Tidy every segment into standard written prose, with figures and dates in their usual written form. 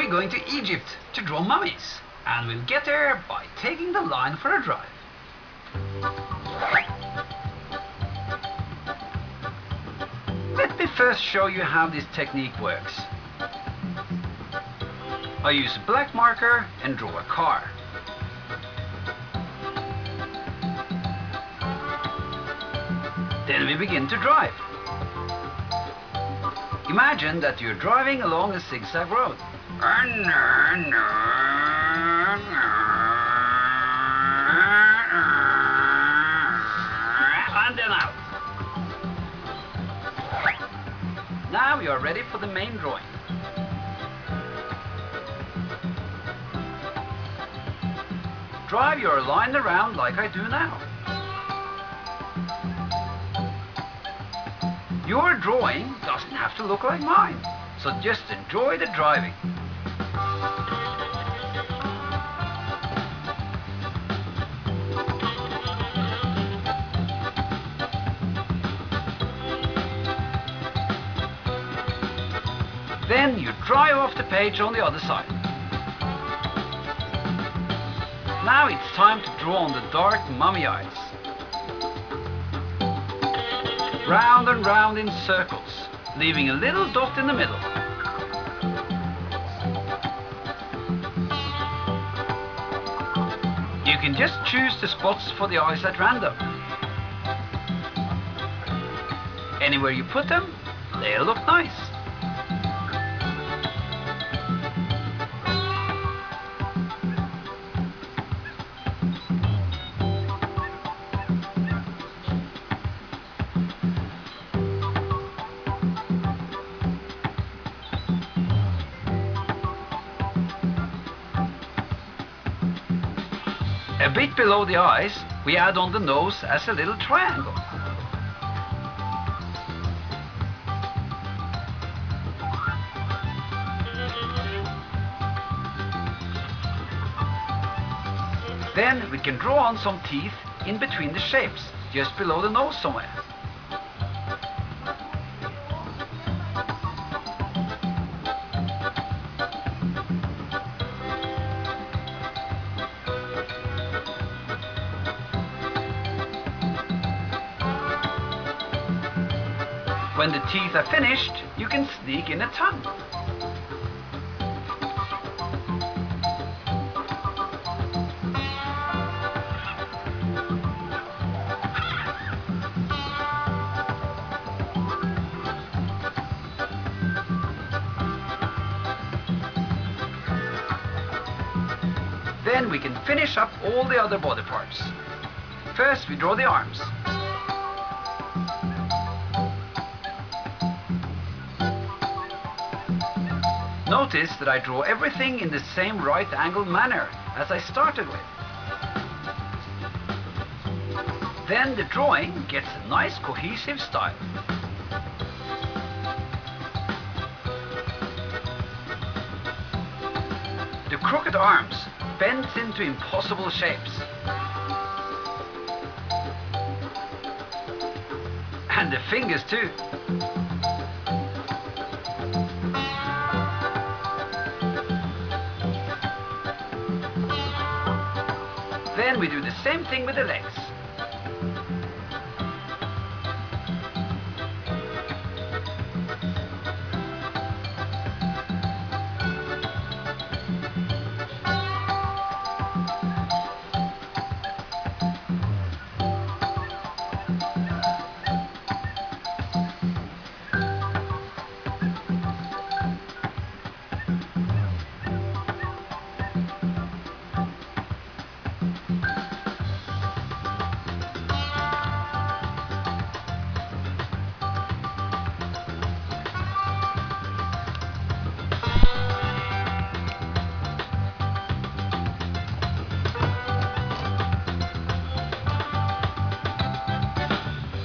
we're going to Egypt to draw mummies, and we'll get there by taking the line for a drive. Let me first show you how this technique works. I use a black marker and draw a car. Then we begin to drive. Imagine that you're driving along a zigzag road. And then out. Now you are ready for the main drawing. Drive your line around like I do now. Your drawing doesn't have to look like mine, so just enjoy the driving. Then you drive off the page on the other side. Now it's time to draw on the dark mummy eyes. Round and round in circles, leaving a little dot in the middle. You can just choose the spots for the eyes at random. Anywhere you put them, they'll look nice. A bit below the eyes, we add on the nose as a little triangle. Then we can draw on some teeth in between the shapes, just below the nose somewhere. When the teeth are finished, you can sneak in a tongue. Then we can finish up all the other body parts. First we draw the arms. Notice that I draw everything in the same right angle manner as I started with. Then the drawing gets a nice cohesive style. The crooked arms bends into impossible shapes. And the fingers too. Then we do the same thing with the legs.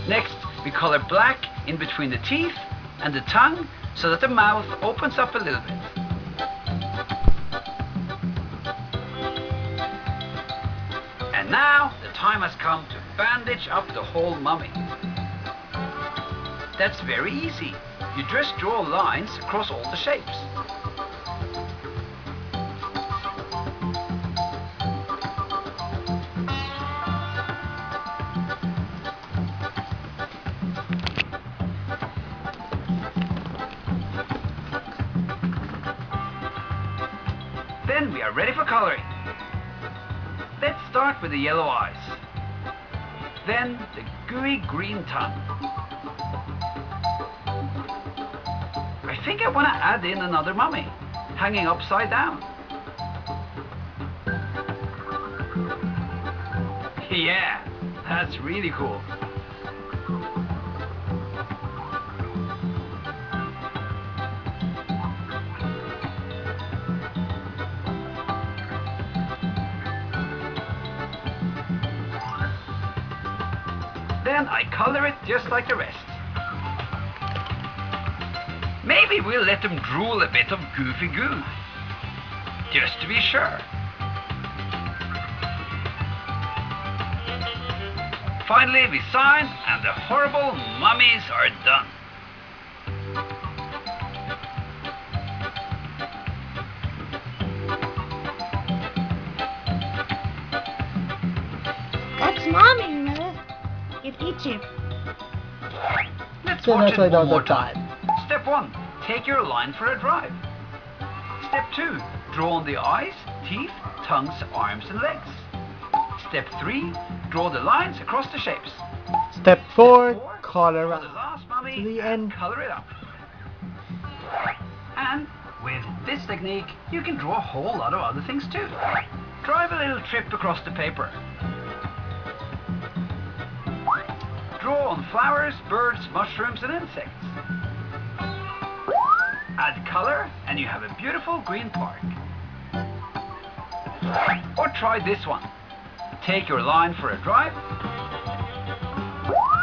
Next, we color black in between the teeth and the tongue so that the mouth opens up a little bit. And now the time has come to bandage up the whole mummy. That's very easy. You just draw lines across all the shapes. Then we are ready for coloring. Let's start with the yellow eyes. Then the gooey green tongue. I think I want to add in another mummy, hanging upside down. Yeah, that's really cool. Then I color it just like the rest. Maybe we'll let them drool a bit of goofy goo, just to be sure. Finally we sign and the horrible mummies are done. That's mommy, Mother. It eats you. Let's So watch that's it why one all more the time. time. Step 1. Take your line for a drive. Step 2. Draw on the eyes, teeth, tongues, arms and legs. Step 3. Draw the lines across the shapes. Step 4, Step 4. color Draw the out. last mummy To the and end. color it up. And with this technique, you can draw a whole lot of other things too. Drive a little trip across the paper. Draw on flowers, birds, mushrooms and insects. Add color and you have a beautiful green park. Or try this one. Take your line for a drive,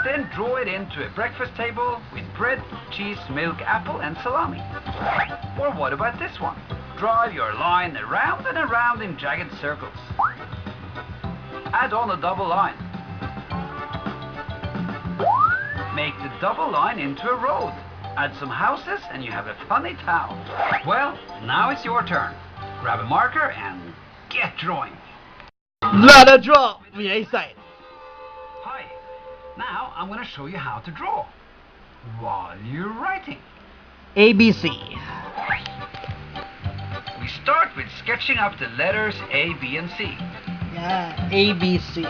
then draw it into a breakfast table with bread, cheese, milk, apple and salami. Or what about this one? Drive your line around and around in jagged circles. Add on a double line. Make the double line into a road. Add some houses and you have a funny town. Well, now it's your turn. Grab a marker and get drawing. Let a draw, vil jeg si. Hi. Now I'm going to show you how to draw while you're writing. ABC. We start with sketching up the letters A, B and C. Yeah, ABC.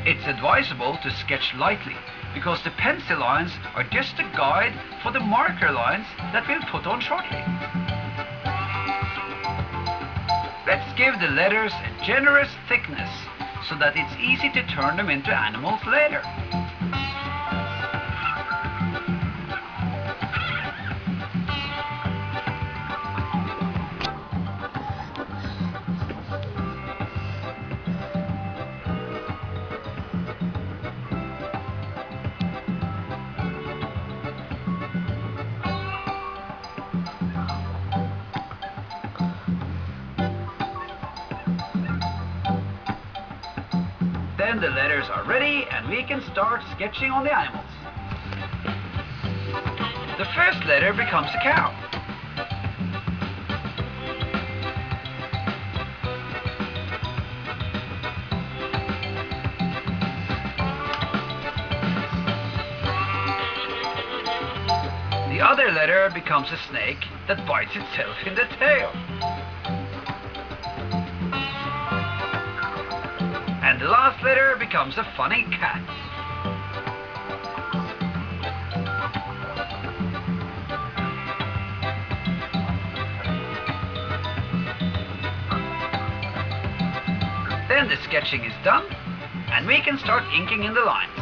It's advisable to sketch lightly because the pencil lines are just a guide for the marker lines that we'll put on shortly. Let's give the letters a generous thickness so that it's easy to turn them into animals later. Then the letters are ready and we can start sketching on the animals. The first letter becomes a cow. The other letter becomes a snake that bites itself in the tail. And the last letter becomes a funny cat. Then the sketching is done, and we can start inking in the lines.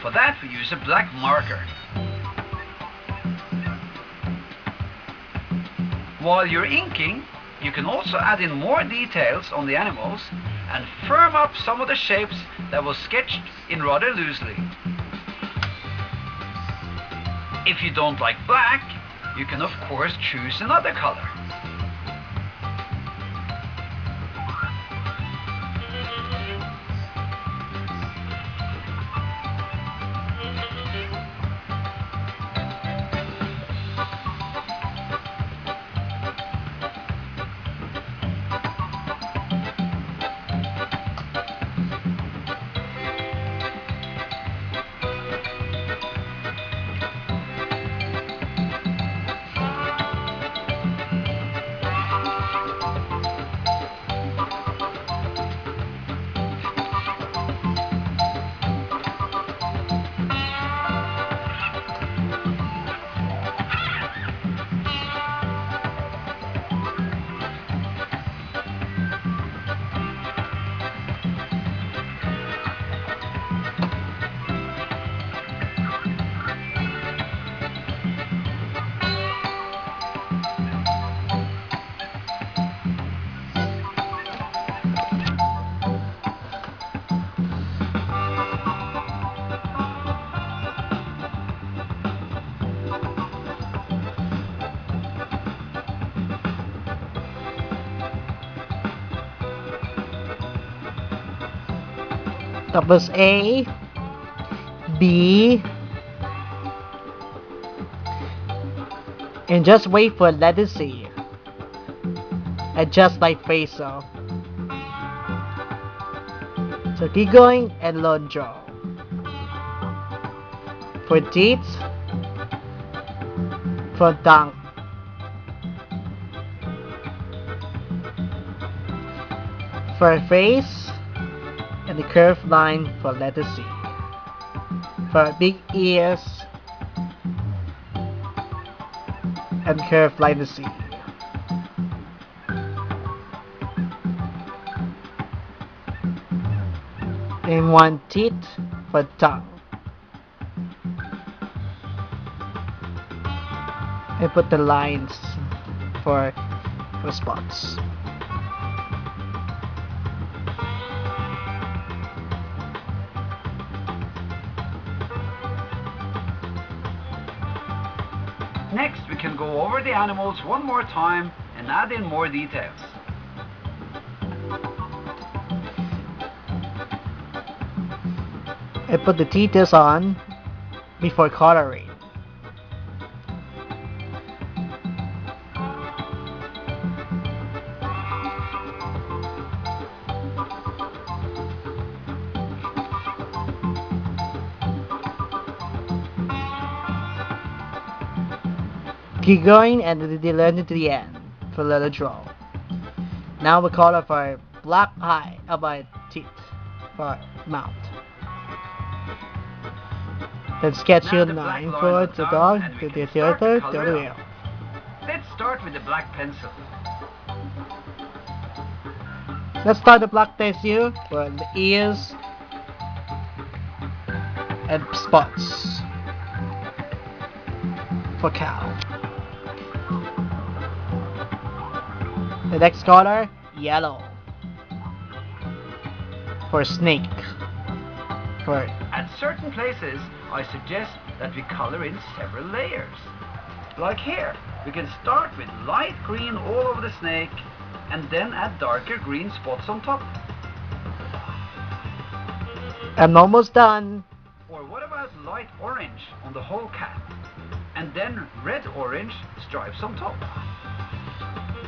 For that we use a black marker. While you're inking, you can also add in more details on the animals and firm up some of the shapes that was sketched in rather loosely. If you don't like black, you can of course choose another color. Numbers A, B, and just wait for letter C. And just like face so. So keep going and learn draw. For teeth, for tongue. For face, and the curved line for letter C. For big ears, and curved line C. And one teeth for tongue. And put the lines for spots. Next, we can go over the animals one more time and add in more details. I put the details on before coloring. Keep going and learn to the end for letter draw. Now we color for black eye about teeth for mouth. Then sketch Now your the black 9 line for on the top, dog, and we the can start to theater, color the it wheel. up. Let's start with the black pencil. Let's start the black pencil for the ears and spots for cow. The next color, yellow for snake. For At certain places, I suggest that we color in several layers. Like here, we can start with light green all over the snake and then add darker green spots on top. I'm almost done. Or what about light orange on the whole cat and then red-orange stripes on top?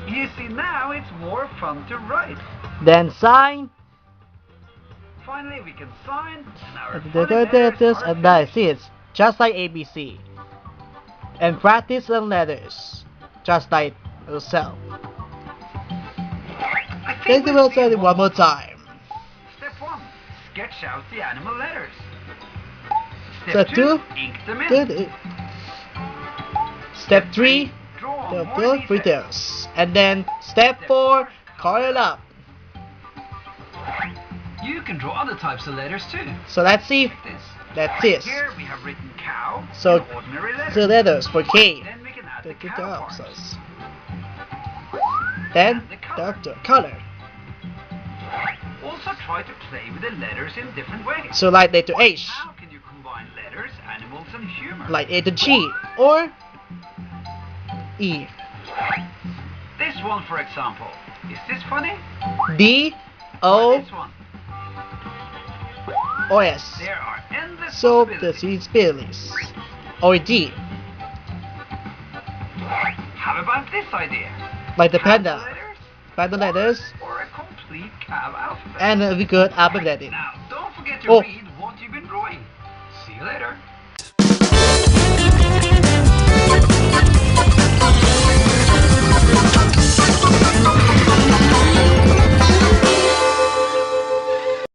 You see, now it's more fun to write. Then sign. Finally, we can sign and our And funny letters are and that's it. Just like ABC. And practice on letters. Just like yourself. I Thank you we'll for see saying one more time. Step 1. Sketch out the animal letters. Step Step 2. 2. Ink them in. Good. Step 3. Draw Step more 4. details. Details. And then step 4. Color it up. You can draw other types of letters too. So let's see. Like this. That's it. Here we have written cow So, in ordinary letters. the letters for K. Then we can add the The cow parts. options. Then And the color. the color. Also try to play with the letters in different ways. So like letter H, How can you combine letters, animals and humor? like letter G, or E, This one, for example. Is this funny? D, Or O, this one? or S. There are endless So the possibilities. spells. Or D, How about this idea? like the Panda panda, letters panda letters, or a complete cow alphabet? and we could alphabet it. Now, don't forget to Oh. read what you've been drawing. See you later.